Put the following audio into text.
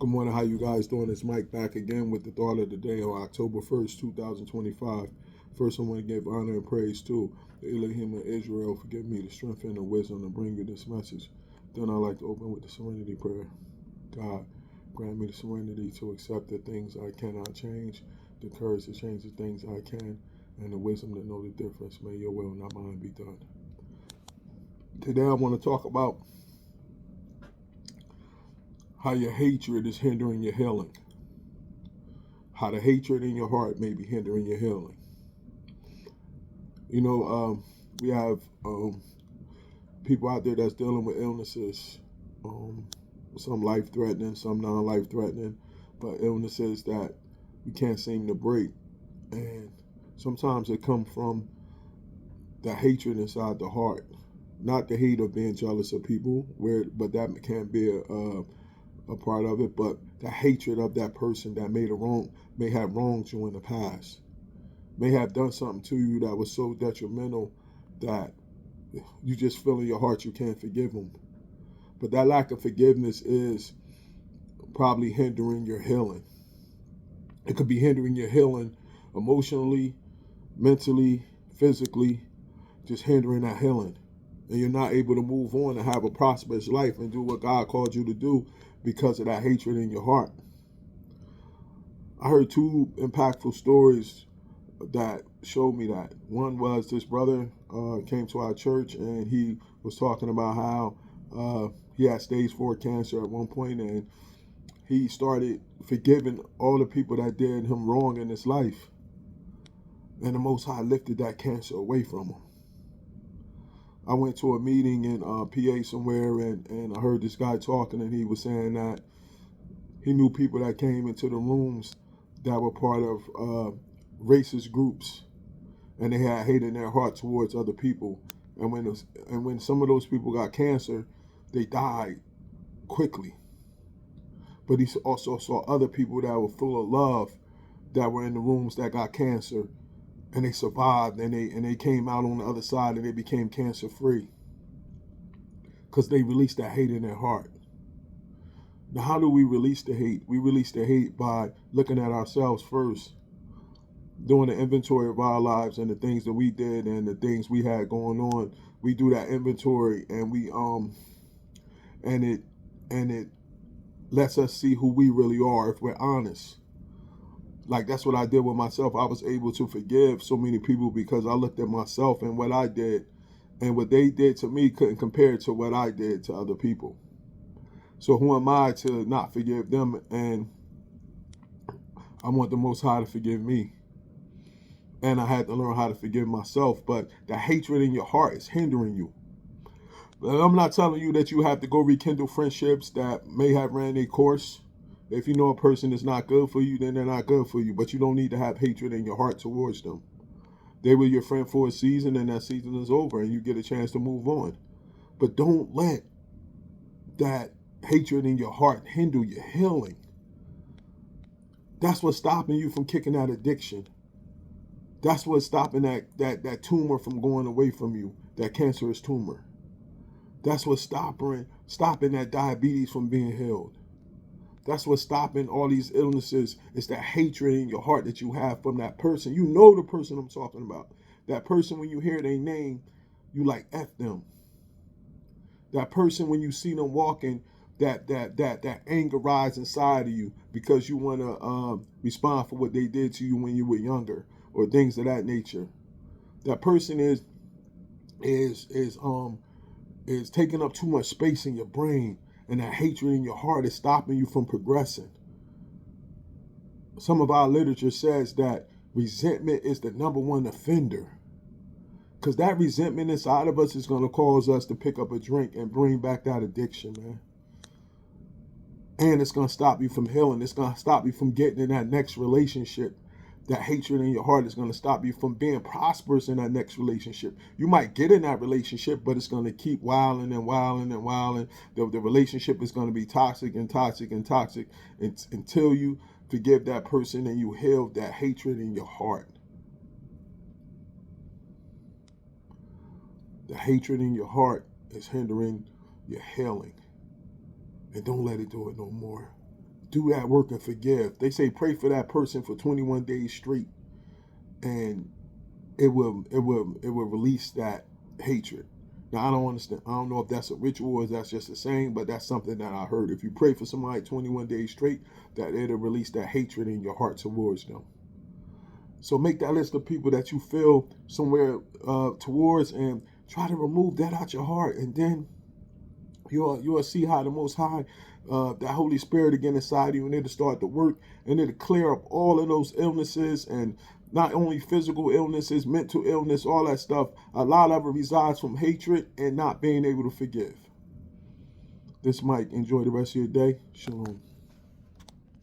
Good morning. How you guys doing? It's Mike back again with the thought of the day on October 1st, 2025. First, I want to give honor and praise to the Elohim of Israel for giving me the strength and the wisdom to bring you this message. Then I'd like to open with the serenity prayer. God, grant me the serenity to accept the things I cannot change, the courage to change the things I can, and the wisdom to know the difference. May your will, not mine, be done. Today, I want to talk about how your hatred is hindering your healing. How the hatred in your heart may be hindering your healing. You know, we have people out there that's dealing with illnesses, some life-threatening, some non-life-threatening, but illnesses that we can't seem to break. And sometimes it comes from the hatred inside the heart. Not the hate of being jealous of people, but that can be a part of it, but the hatred of that person that may have wronged you in the past, may have done something to you that was so detrimental that you just feel in your heart you can't forgive them. But that lack of forgiveness is probably hindering your healing. It could be hindering your healing emotionally, mentally, physically, just hindering that healing. And you're not able to move on and have a prosperous life and do what God called you to do because of that hatred in your heart. I heard two impactful stories that showed me that. One was this brother came to our church and he was talking about how he had stage 4 cancer at one point, and he started forgiving all the people that did him wrong in his life. And the Most High lifted that cancer away from him. I went to a meeting in PA somewhere, and I heard this guy talking, and he was saying that he knew people that came into the rooms that were part of racist groups, and they had hate in their heart towards other people. And when some of those people got cancer, they died quickly. But he also saw other people that were full of love that were in the rooms that got cancer, and they survived, and they came out on the other side, and they became cancer free because they released that hate in their heart. Now, how do we release the hate? We release the hate by looking at ourselves first, doing an inventory of our lives and the things that we did and the things we had going on. We do that inventory, and it lets us see who we really are if we're honest. Like, that's what I did with myself. I was able to forgive so many people because I looked at myself and what I did, and what they did to me couldn't compare to what I did to other people. So who am I to not forgive them? And I want the Most High to forgive me. And I had to learn how to forgive myself. But the hatred in your heart is hindering you. And I'm not telling you that you have to go rekindle friendships that may have ran their course. If you know a person is not good for you, then they're not good for you. But you don't need to have hatred in your heart towards them. They were your friend for a season, and that season is over, and you get a chance to move on. But don't let that hatred in your heart hinder your healing. That's what's stopping you from kicking that addiction. That's what's stopping that tumor from going away from you, that cancerous tumor. That's what's stopping that diabetes from being healed. That's what's stopping all these illnesses. It's that hatred in your heart that you have from that person. You know the person I'm talking about. That person, when you hear their name, you like F them. That person, when you see them walking, that anger rises inside of you because you want to respond for what they did to you when you were younger or things of that nature. That person is taking up too much space in your brain, and that hatred in your heart is stopping you from progressing. Some of our literature says that resentment is the number one offender, because that resentment inside of us is going to cause us to pick up a drink and bring back that addiction, man. And it's going to stop you from healing. It's going to stop you from getting in that next relationship. That hatred in your heart is going to stop you from being prosperous in that next relationship. You might get in that relationship, but it's going to keep wilding and wilding and wilding. The relationship is going to be toxic and toxic and toxic until you forgive that person and you heal that hatred in your heart. The hatred in your heart is hindering your healing. And don't let it do it no more. do that work and forgive. They say pray for that person for 21 days straight, and it will release that hatred. Now I don't understand. I don't know if that's a ritual or if that's just a saying, but that's something that I heard. If you pray for somebody 21 days straight, that it'll release that hatred in your heart towards them. So make that list of people that you feel somewhere towards, and try to remove that out your heart, and then you'll see how the Most High, that Holy Spirit again inside you, and it'll start to work, and it'll clear up all of those illnesses, and not only physical illnesses, mental illness, all that stuff. A lot of it resides from hatred and not being able to forgive. This Mike. Enjoy the rest of your day. Shalom.